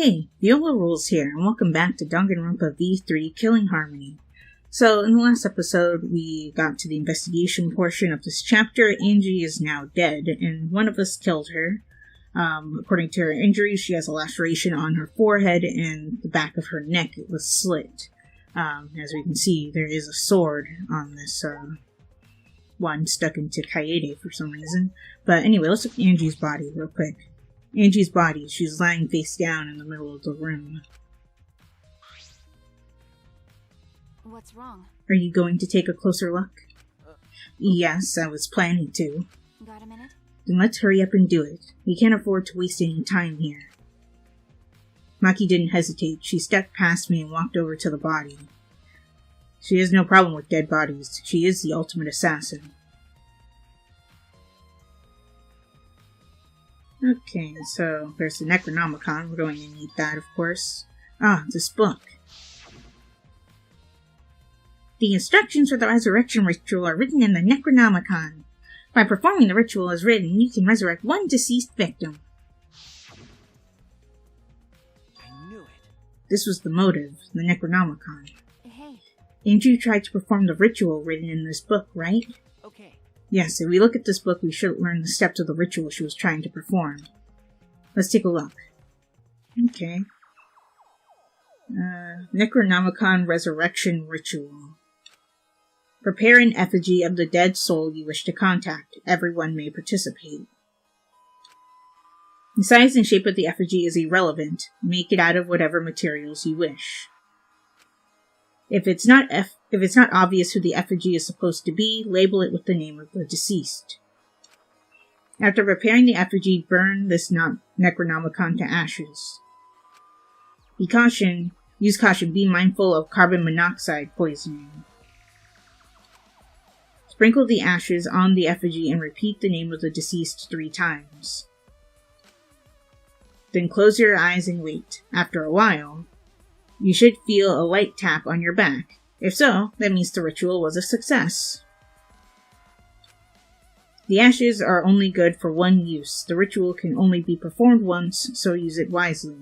Hey, Viola Rules here, and welcome back to Danganronpa V3 Killing Harmony. So, in the last episode, we got to the investigation portion of this chapter. Angie is now dead, and one of us killed her. According to her injuries, she has a laceration on her forehead, and the back of her neck was slit. As we can see, there is a sword on this one stuck into Kaede for some reason. But anyway, let's look at Angie's body real quick. Angie's body, she's lying face down in the middle of the room. What's wrong? Are you going to take a closer look? Yes, I was planning to. Got a minute? Then let's hurry up and do it. We can't afford to waste any time here. Maki didn't hesitate. She stepped past me and walked over to the body. She has no problem with dead bodies. She is the ultimate assassin. Okay, so there's the Necronomicon. We're going to need that, of course. Ah, this book. The instructions for the resurrection ritual are written in the Necronomicon. By performing the ritual as written, you can resurrect one deceased victim. I knew it. This was the motive, the Necronomicon. Hey. Angie tried to perform the ritual written in this book, right? Okay. Yes, if we look at this book, we should learn the steps of the ritual she was trying to perform. Let's take a look. Okay. Necronomicon Resurrection Ritual. Prepare an effigy of the dead soul you wish to contact. Everyone may participate. The size and shape of the effigy is irrelevant. Make it out of whatever materials you wish. If it's not obvious who the effigy is supposed to be, label it with the name of the deceased. After preparing the effigy, burn this Necronomicon to ashes. Use caution, be mindful of carbon monoxide poisoning. Sprinkle the ashes on the effigy and repeat the name of the deceased 3 times. Then close your eyes and wait. After a while, you should feel a light tap on your back. If so, that means the ritual was a success. The ashes are only good for one use. The ritual can only be performed once, so use it wisely.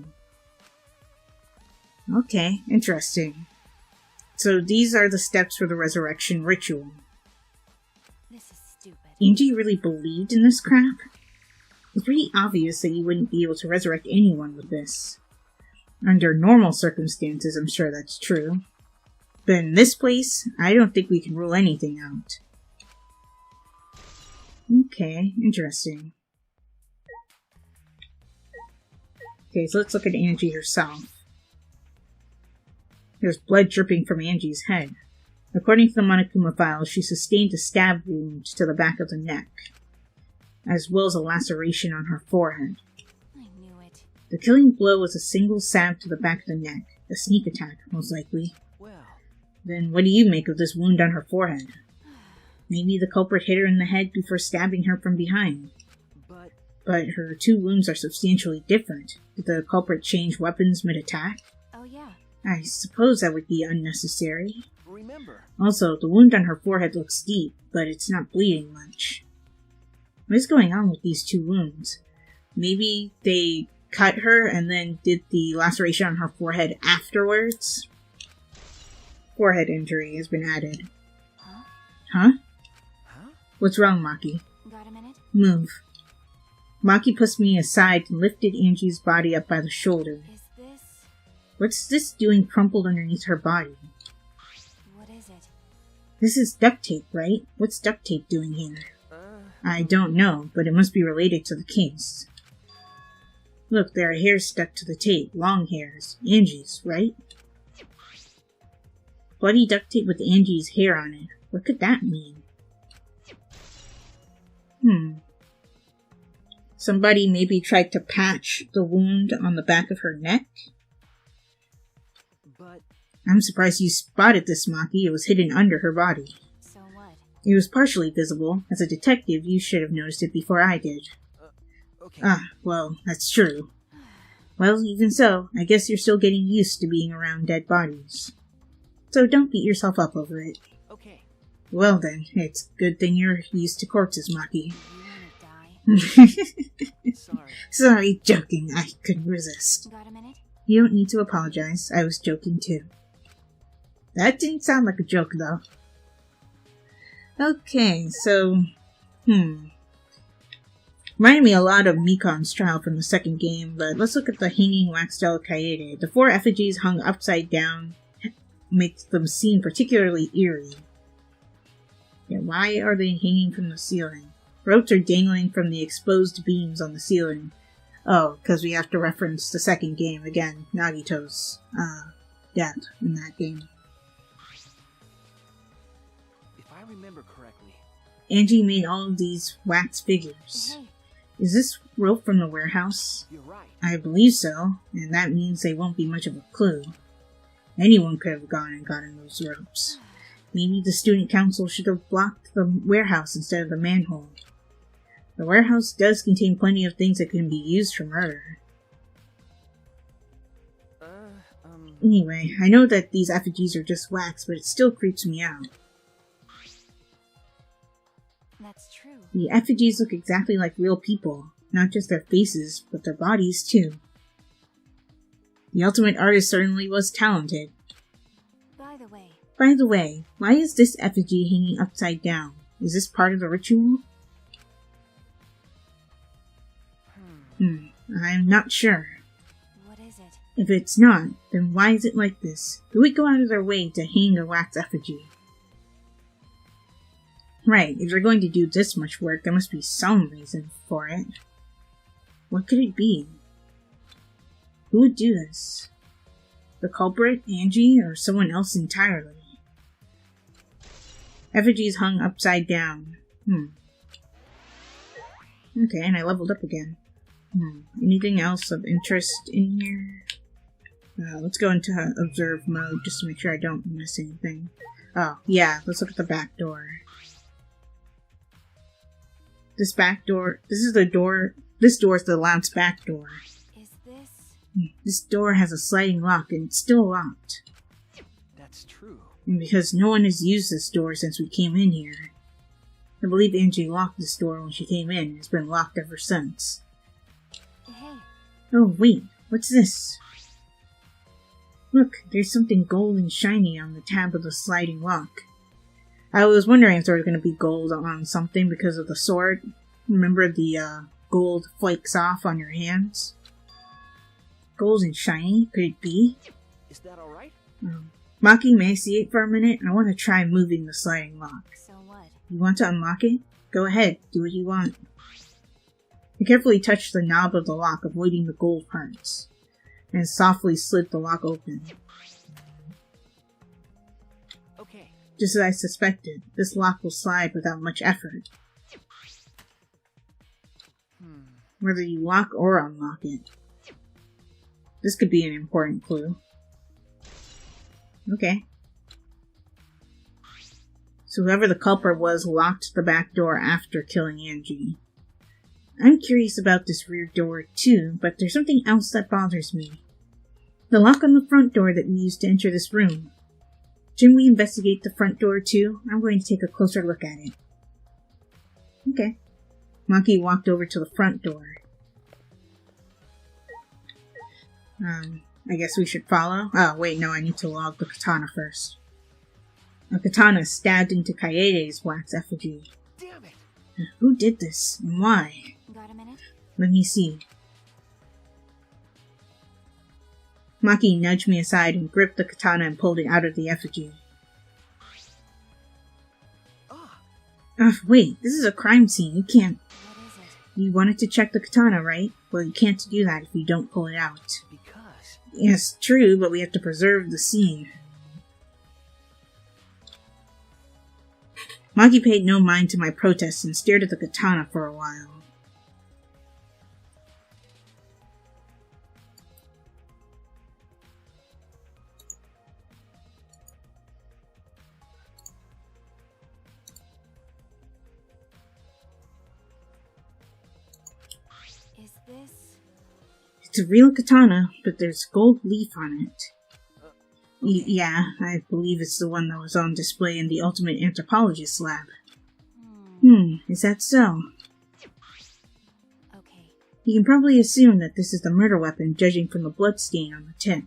Okay, interesting. So these are the steps for the resurrection ritual. This is stupid. Angie really believed in this crap? It's pretty obvious that you wouldn't be able to resurrect anyone with this. Under normal circumstances, I'm sure that's true. But in this place, I don't think we can rule anything out. Okay, interesting. Okay, so let's look at Angie herself. There's blood dripping from Angie's head. According to the Monokuma files, she sustained a stab wound to the back of the neck, as well as a laceration on her forehead. I knew it. The killing blow was a single stab to the back of the neck, a sneak attack, most likely. Well. Then what do you make of this wound on her forehead? Maybe the culprit hit her in the head before stabbing her from behind. But her 2 wounds are substantially different. Did the culprit change weapons mid-attack? Oh yeah. I suppose that would be unnecessary. Remember. Also, the wound on her forehead looks deep, but it's not bleeding much. What is going on with these 2 wounds? Maybe they cut her and then did the laceration on her forehead afterwards? Forehead injury has been added. Huh? Huh? Huh? What's wrong, Maki? Got a minute? Move. Maki pushed me aside and lifted Angie's body up by the shoulder. Is this... What's this doing crumpled underneath her body? What is it? This is duct tape, right? What's duct tape doing here? I don't know, but it must be related to the case. Look, there are hairs stuck to the tape. Long hairs. Angie's, right? Bloody duct tape with Angie's hair on it. What could that mean? Somebody maybe tried to patch the wound on the back of her neck? But I'm surprised you spotted this, Maki. It was hidden under her body. So what? It was partially visible. As a detective, you should have noticed it before I did. okay. Ah, well, that's true. Well, even so, I guess you're still getting used to being around dead bodies. So don't beat yourself up over it. Okay. Well then, it's a good thing you're used to corpses, Maki. You wanna die? Sorry. Sorry, joking. I couldn't resist. Got a minute? You don't need to apologize. I was joking too. That didn't sound like a joke though. Okay, so... Reminded me a lot of Mikon's trial from the second game, but let's look at the hanging wax doll Kaede. The 4 effigies hung upside down makes them seem particularly eerie. Yeah, why are they hanging from the ceiling? Ropes are dangling from the exposed beams on the ceiling. Oh, because we have to reference the second game again, Nagito's death in that game. If I remember correctly. Angie made all of these wax figures. Hey, Is this rope from the warehouse? You're right. I believe so, and that means they won't be much of a clue. Anyone could have gone and gotten those ropes. Maybe the student council should have blocked the warehouse instead of the manhole. The warehouse does contain plenty of things that can be used for murder. Anyway, I know that these effigies are just wax, but it still creeps me out. that's true. The effigies look exactly like real people, not just their faces, but their bodies too. The ultimate artist certainly was talented. By the way, Why is this effigy hanging upside down? Is this part of the ritual? I'm not sure. what is it? If it's not, then why is it like this? Who would go out of their way to hang a wax effigy? Right, if they're going to do this much work, there must be some reason for it. What could it be? Who would do this? The culprit, Angie, or someone else entirely? Effigies hung upside down. Okay, and I leveled up again. Anything else of interest in here? Let's go into observe mode just to make sure I don't miss anything. Oh, yeah, let's look at the back door. This door is the lab's back door. Is this? This door has a sliding lock and it's still locked. That's true. And because no one has used this door since we came in here. I believe Angie locked this door when she came in and it's been locked ever since. Hey, Oh wait, what's this? Look, there's something gold and shiny on the tab of the sliding lock. I was wondering if there was going to be gold on something because of the sword. Remember the gold flakes off on your hands? Gold and shiny? Could it be? Is that alright? Maki, may I see it for a minute? I want to try moving the sliding lock. so what? You want to unlock it? Go ahead, do what you want. I carefully touched the knob of the lock, avoiding the gold parts, and softly slid the lock open. Okay. Just as I suspected, this lock will slide without much effort, whether you lock or unlock it. This could be an important clue. Okay. So whoever the culprit was locked the back door after killing Angie. I'm curious about this rear door too, but there's something else that bothers me. The lock on the front door that we used to enter this room. Shouldn't we investigate the front door too? I'm going to take a closer look at it. Okay. Maki walked over to the front door. I guess we should follow? Oh, wait, no, I need to log the katana first. A katana stabbed into Kaede's wax effigy. Damn it! Who did this, and why? Got a minute? Let me see. Maki nudged me aside and gripped the katana and pulled it out of the effigy. Wait, this is a crime scene. You can't... What is it? You wanted to check the katana, right? Well, you can't do that if you don't pull it out. Because... Yes, true, but we have to preserve the scene. Maki paid no mind to my protests and stared at the katana for a while. Is this? It's a real katana, but there's gold leaf on it. Yeah, I believe it's the one that was on display in the Ultimate Anthropologist lab. Is that so? You can probably assume that this is the murder weapon, judging from the bloodstain on the tip.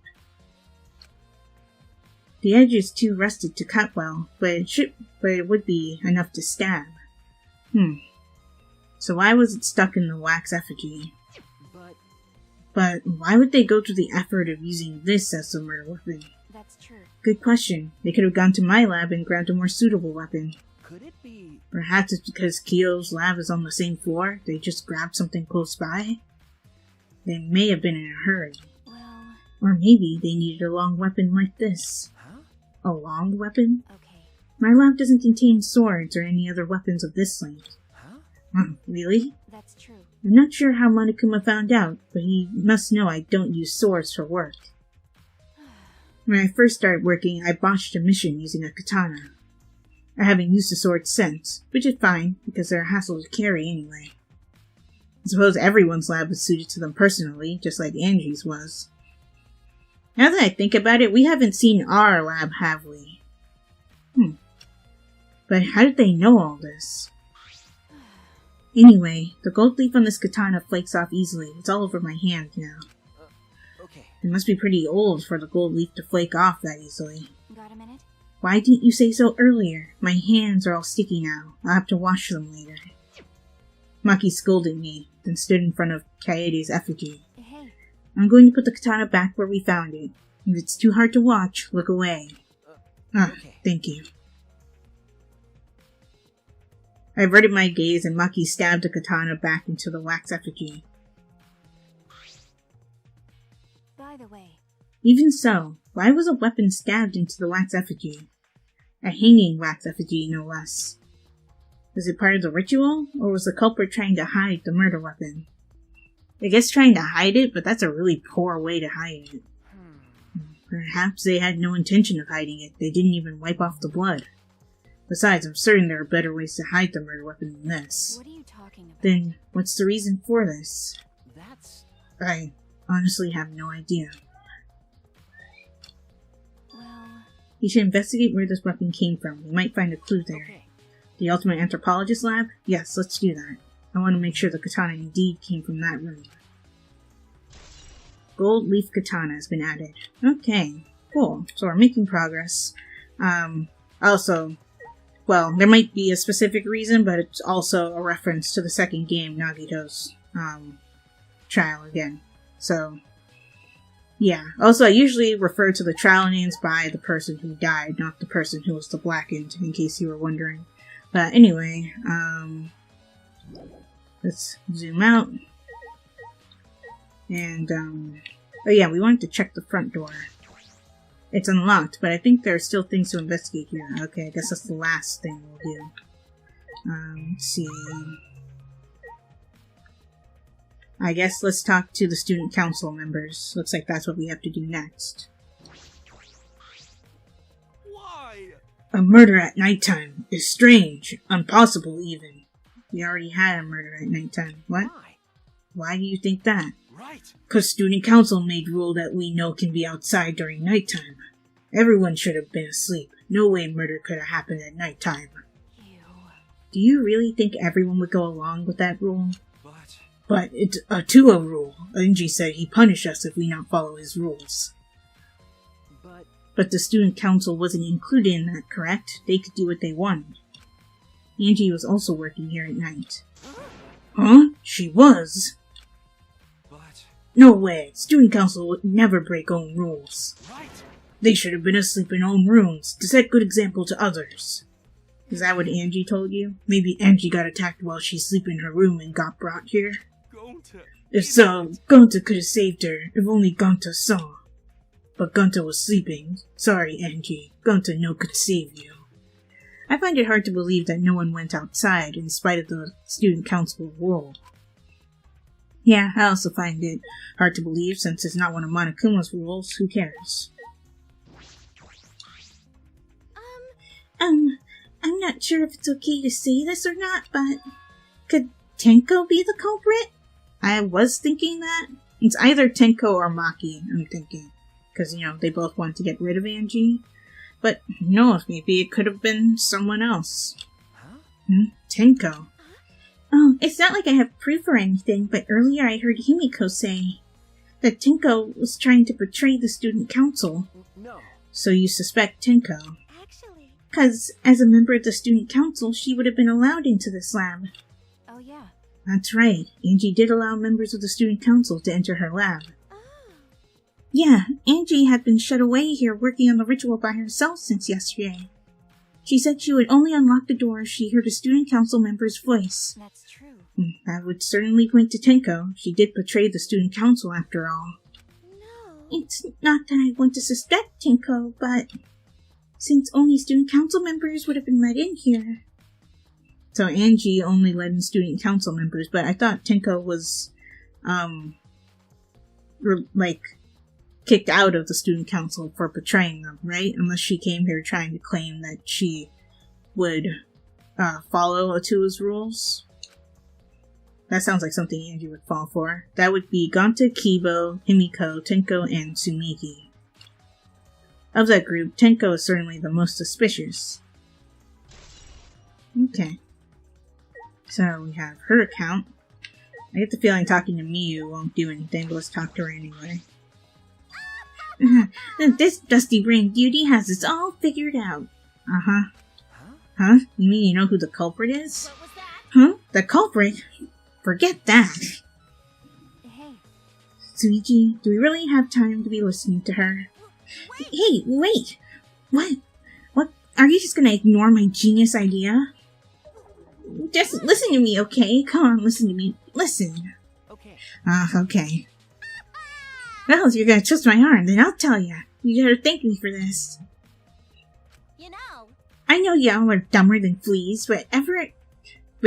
The edge is too rusted to cut well, but it would be enough to stab. So why was it stuck in the wax effigy? But why would they go through the effort of using this as the murder weapon? That's true. Good question. They could have gone to my lab and grabbed a more suitable weapon. Could it be? Perhaps it's because Kyo's lab is on the same floor. They just grabbed something close by. They may have been in a hurry. Well... Or maybe they needed a long weapon like this. Huh? A long weapon? Okay. My lab doesn't contain swords or any other weapons of this length. Huh? Really? That's true. I'm not sure how Monokuma found out, but he must know I don't use swords for work. When I first started working, I botched a mission using a katana. I haven't used a sword since, which is fine, because they're a hassle to carry anyway. I suppose everyone's lab is suited to them personally, just like Angie's was. Now that I think about it, we haven't seen our lab, have we? But how did they know all this? Anyway, the gold leaf on this katana flakes off easily. It's all over my hand now. Okay. It must be pretty old for the gold leaf to flake off that easily. Got a minute? Why didn't you say so earlier? My hands are all sticky now. I'll have to wash them later. Maki scolded me, then stood in front of Kaede's effigy. Hey. I'm going to put the katana back where we found it. If it's too hard to watch, look away. Okay. Thank you. I averted my gaze and Maki stabbed the katana back into the wax effigy. By the way... Even so, why was a weapon stabbed into the wax effigy? A hanging wax effigy, no less. Was it part of the ritual, or was the culprit trying to hide the murder weapon? I guess trying to hide it, but that's a really poor way to hide it. Perhaps they had no intention of hiding it. They didn't even wipe off the blood. Besides, I'm certain there are better ways to hide the murder weapon than this. What are you talking about? Then, what's the reason for this? That's... I honestly have no idea. Well... You should investigate where this weapon came from. We might find a clue there. Okay. The Ultimate Anthropologist Lab? Yes, let's do that. I want to make sure the katana indeed came from that room. Gold leaf katana has been added. Okay, cool. So we're making progress. Also, well, there might be a specific reason, but it's also a reference to the second game, Nagito's trial again. So, yeah. Also, I usually refer to the trial names by the person who died, not the person who was the blackened, in case you were wondering. But anyway, let's zoom out. And, oh yeah, we wanted to check the front door. It's unlocked, but I think there are still things to investigate here. Okay, I guess that's the last thing we'll do. Let's see. I guess let's talk to the student council members. Looks like that's what we have to do next. Why? A murder at nighttime is strange, impossible even. We already had a murder at nighttime. What? Why? Why do you think that? Right. 'Cause student council made rule that we know can be outside during nighttime. Everyone should have been asleep. No way murder could have happened at nighttime. Ew. Do you really think everyone would go along with that rule? But It's a 2-0 rule. Angie said he'd punish us if we not follow his rules. But the student council wasn't included in that, correct? They could do what they wanted. Angie was also working here at night. Huh? She was? But... No way. Student council would never break own rules. Right. They should have been asleep in own rooms to set good example to others. Is that what Angie told you? Maybe Angie got attacked while she slept in her room and got brought here? Gonta. If so, Gonta could have saved her if only Gonta saw. But Gonta was sleeping. Sorry, Angie. Gonta no could save you. I find it hard to believe that no one went outside in spite of the student council rule. Yeah, I also find it hard to believe since it's not one of Monokuma's rules. Who cares? I'm not sure if it's okay to say this or not, but could Tenko be the culprit? I was thinking that. It's either Tenko or Maki, I'm thinking. Because, you know, they both want to get rid of Angie. But, no, maybe it could have been someone else. Huh? Tenko. Oh, it's not like I have proof or anything, but earlier I heard Himiko say that Tenko was trying to betray the student council. No. So you suspect Tenko? Actually. 'Cause as a member of the student council, she would have been allowed into this lab. Oh, yeah. That's right. Angie did allow members of the student council to enter her lab. Oh. Yeah, Angie had been shut away here working on the ritual by herself since yesterday. She said she would only unlock the door if she heard a student council member's voice. That's true. That would certainly point to Tenko. She did betray the student council after all. No. It's not that I want to suspect Tenko, but since only student council members would have been let in here. So Angie only let in student council members, but I thought Tenko was, kicked out of the student council for betraying them, right? Unless she came here trying to claim that she would follow Atua's rules. That sounds like something Angie would fall for. That would be Gonta, Kibo, Himiko, Tenko, and Tsumiki. Of that group, Tenko is certainly the most suspicious. Okay. So we have her account. I get the feeling talking to Miyu won't do anything, but let's talk to her anyway. This dusty-brained beauty has this all figured out. Uh-huh. Huh? You mean you know who the culprit is? What was that? Huh? The culprit? Forget that. Hey. Tsuichi, do we really have time to be listening to her? Hey, wait! What? Are you just gonna ignore my genius idea? Just listen to me, okay? Come on, listen to me. Listen. Okay. Okay. Well, if you're gonna twist my arm, then I'll tell you. You gotta thank me for this. You know. I know y'all are dumber than fleas, but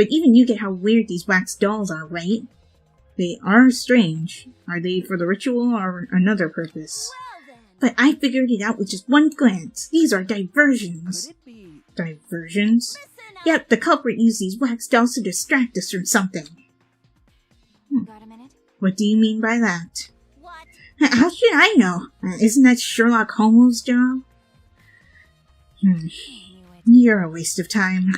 even you get how weird these wax dolls are, right? They are strange. Are they for the ritual or another purpose? Well then. But I figured it out with just one glance. These are diversions. Could it be? Diversions? Listen up. Yep, the culprit used these wax dolls to distract us from something. Got a minute? What do you mean by that? What? How should I know? Isn't that Sherlock Holmes' job? I knew it. You're a waste of time.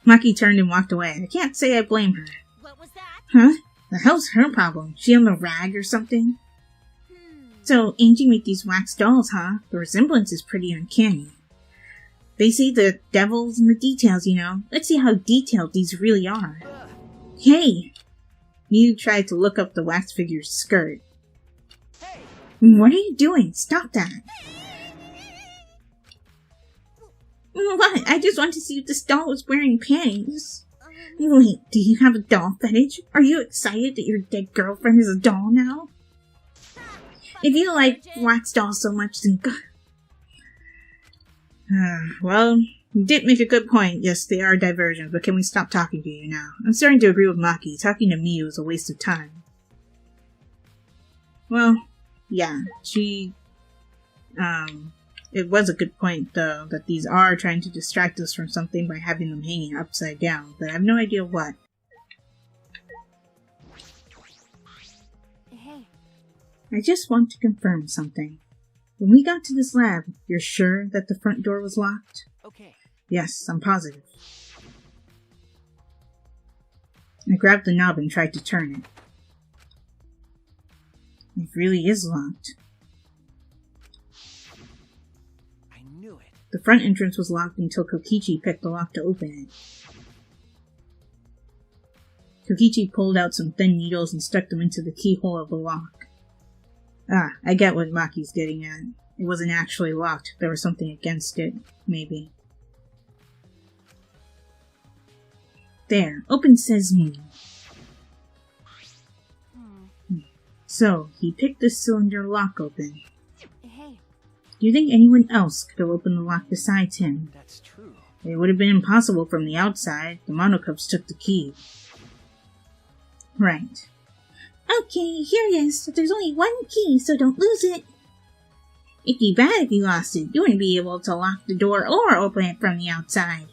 Maki turned and walked away. I can't say I blame her. What was that? Huh? The hell's her problem? She on the rag or something? So, Angie made these wax dolls, huh? The resemblance is pretty uncanny. They say the devil's in the details, you know. Let's see how detailed these really are. Hey! Miyu tried to look up the wax figure's skirt. Hey! What are you doing? Stop that! What? I just wanted to see if this doll was wearing panties. Wait, do you have a doll fetish? Are you excited that your dead girlfriend is a doll now? If you like wax dolls so much, then well, you did make a good point. Yes, they are diversions, but can we stop talking to you now? I'm starting to agree with Maki. Talking to Miyu is a waste of time. Well, yeah, it was a good point, though, that these are trying to distract us from something by having them hanging upside down, but I have no idea what. Hey. I just want to confirm something. When we got to this lab, you're sure that the front door was locked? Okay. Yes, I'm positive. I grabbed the knob and tried to turn it. It really is locked. I knew it. The front entrance was locked until Kokichi picked the lock to open it. Kokichi pulled out some thin needles and stuck them into the keyhole of the lock. Ah, I get what Maki's getting at. It wasn't actually locked. There was something against it, maybe. There, open sesame. So, he picked the cylinder lock open. Hey. Do you think anyone else could have opened the lock besides him? That's true. It would have been impossible from the outside. The Monocups took the key. Right. Okay, here it is. There's only one key, so don't lose it. It'd be bad if you lost it. You wouldn't be able to lock the door or open it from the outside.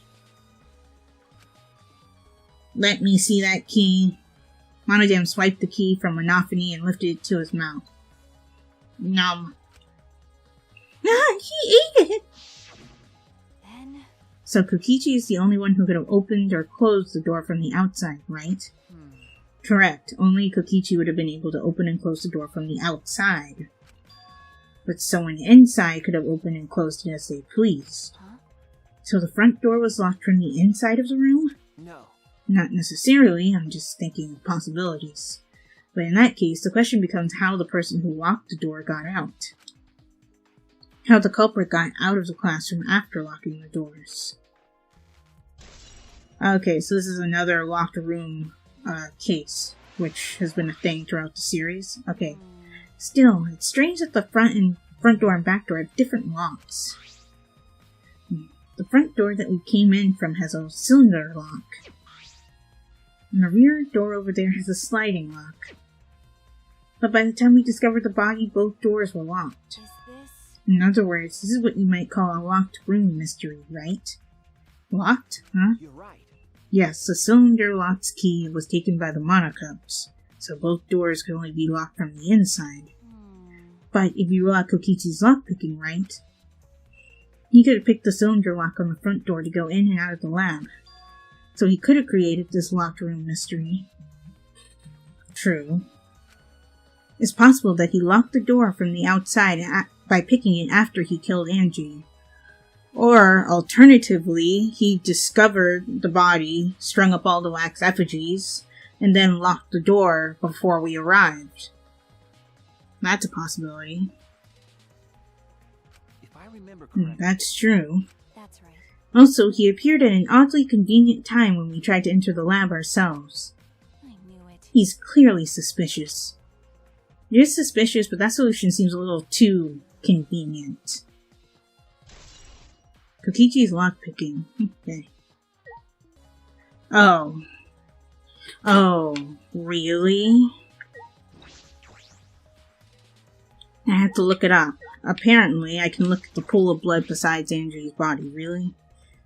Let me see that key. Monodam swiped the key from Monophony and lifted it to his mouth. Nom. Ah, he ate it! Then... So Kokichi is the only one who could have opened or closed the door from the outside, right? Correct. Only Kokichi would have been able to open and close the door from the outside. But someone inside could have opened and closed it as they pleased. Huh? So the front door was locked from the inside of the room? No. Not necessarily, I'm just thinking of possibilities. But in that case, the question becomes how the person who locked the door got out. How the culprit got out of the classroom after locking the doors. Okay, so this is another locked room case, which has been a thing throughout the series. Okay. Still, it's strange that the front door and back door have different locks. The front door that we came in from has a cylinder lock. And the rear door over there has a sliding lock. But by the time we discovered the body, both doors were locked. Is this... In other words, this is what you might call a locked room mystery, right? Locked? Huh? You're right. Yes, the cylinder lock's key was taken by the Monocubs, so both doors could only be locked from the inside. But if you lock Kokichi's lockpicking right, he could have picked the cylinder lock on the front door to go in and out of the lab. So he could have created this locked room mystery. True. It's possible that he locked the door from the outside by picking it after he killed Angie. Or, alternatively, he discovered the body, strung up all the wax effigies, and then locked the door before we arrived. That's a possibility. If I remember correctly. That's true. That's right. Also, he appeared at an oddly convenient time when we tried to enter the lab ourselves. I knew it. He's clearly suspicious. It is suspicious, but that solution seems a little too convenient. Kokichi's lockpicking. Okay. Oh. Oh, really? I have to look it up. Apparently, I can look at the pool of blood beside Angie's body. Really?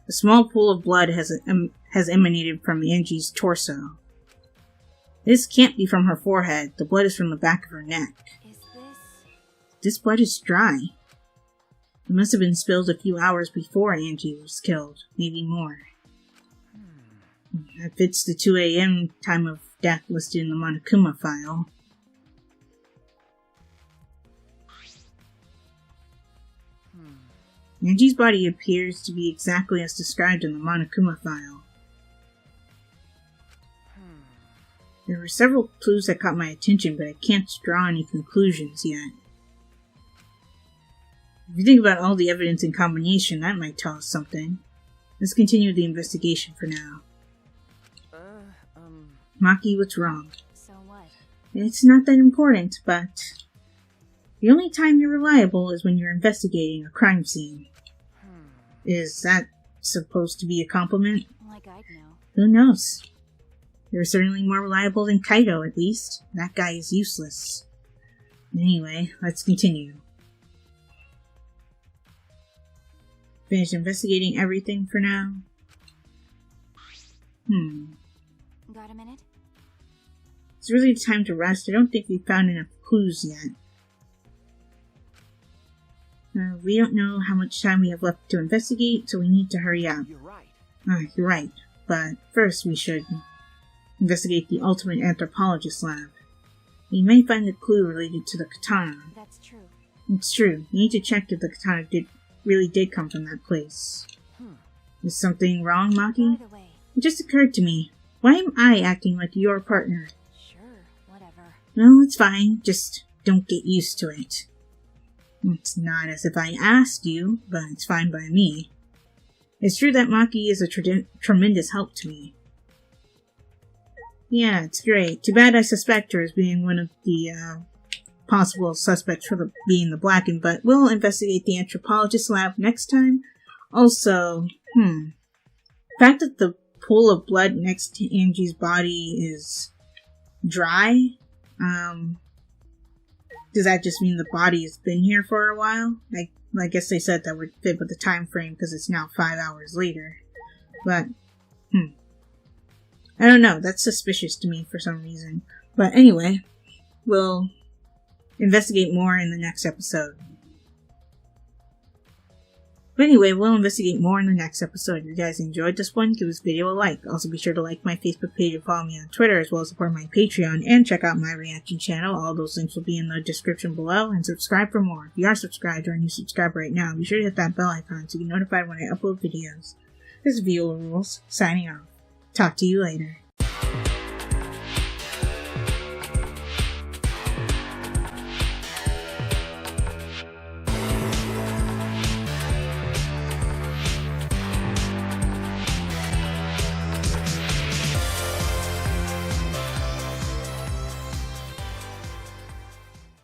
A small pool of blood has emanated from Angie's torso. This can't be from her forehead. The blood is from the back of her neck. Is this... This blood is dry. It must have been spilled a few hours before Angie was killed. Maybe more. That fits the 2 a.m. time of death listed in the Monokuma file. Angie's body appears to be exactly as described in the Monokuma file. There were several clues that caught my attention, but I can't draw any conclusions yet. If you think about all the evidence in combination, that might tell us something. Let's continue the investigation for now. Maki, what's wrong? So what? It's not that important, but... The only time you're reliable is when you're investigating a crime scene. Is that supposed to be a compliment? Like I'd know. Who knows? You're certainly more reliable than Kaido, at least. That guy is useless. Anyway, let's continue. Finished investigating everything for now? Got a minute? It's really time to rest. I don't think we've found enough clues yet. We don't know how much time we have left to investigate, so we need to hurry up. You're right. You're right. But first we should investigate the ultimate anthropologist lab. We may find a clue related to the katana. That's true. It's true. We need to check if the katana really did come from that place. Is something wrong, Maki? By the way. It just occurred to me. Why am I acting like your partner? Sure, whatever. Well, it's fine. Just don't get used to it. It's not as if I asked you, but it's fine by me. It's true that Maki is a tremendous help to me. Yeah, it's great. Too bad I suspect her as being one of the possible suspects for being the Blackened, but we'll investigate the anthropologist lab next time. Also, the fact that the pool of blood next to Angie's body is dry, does that just mean the body has been here for a while? I guess they said that would fit with the time frame because it's now 5 hours later. But, I don't know. That's suspicious to me for some reason. But anyway, we'll investigate more in the next episode. But anyway, we'll investigate more in the next episode. If you guys enjoyed this one, give this video a like. Also be sure to like my Facebook page and follow me on Twitter, as well as support my Patreon, and check out my reaction channel. All those links will be in the description below, and subscribe for more. If you are subscribed or a new subscriber right now, be sure to hit that bell icon to get notified when I upload videos. This is Viola Rules, signing off. Talk to you later.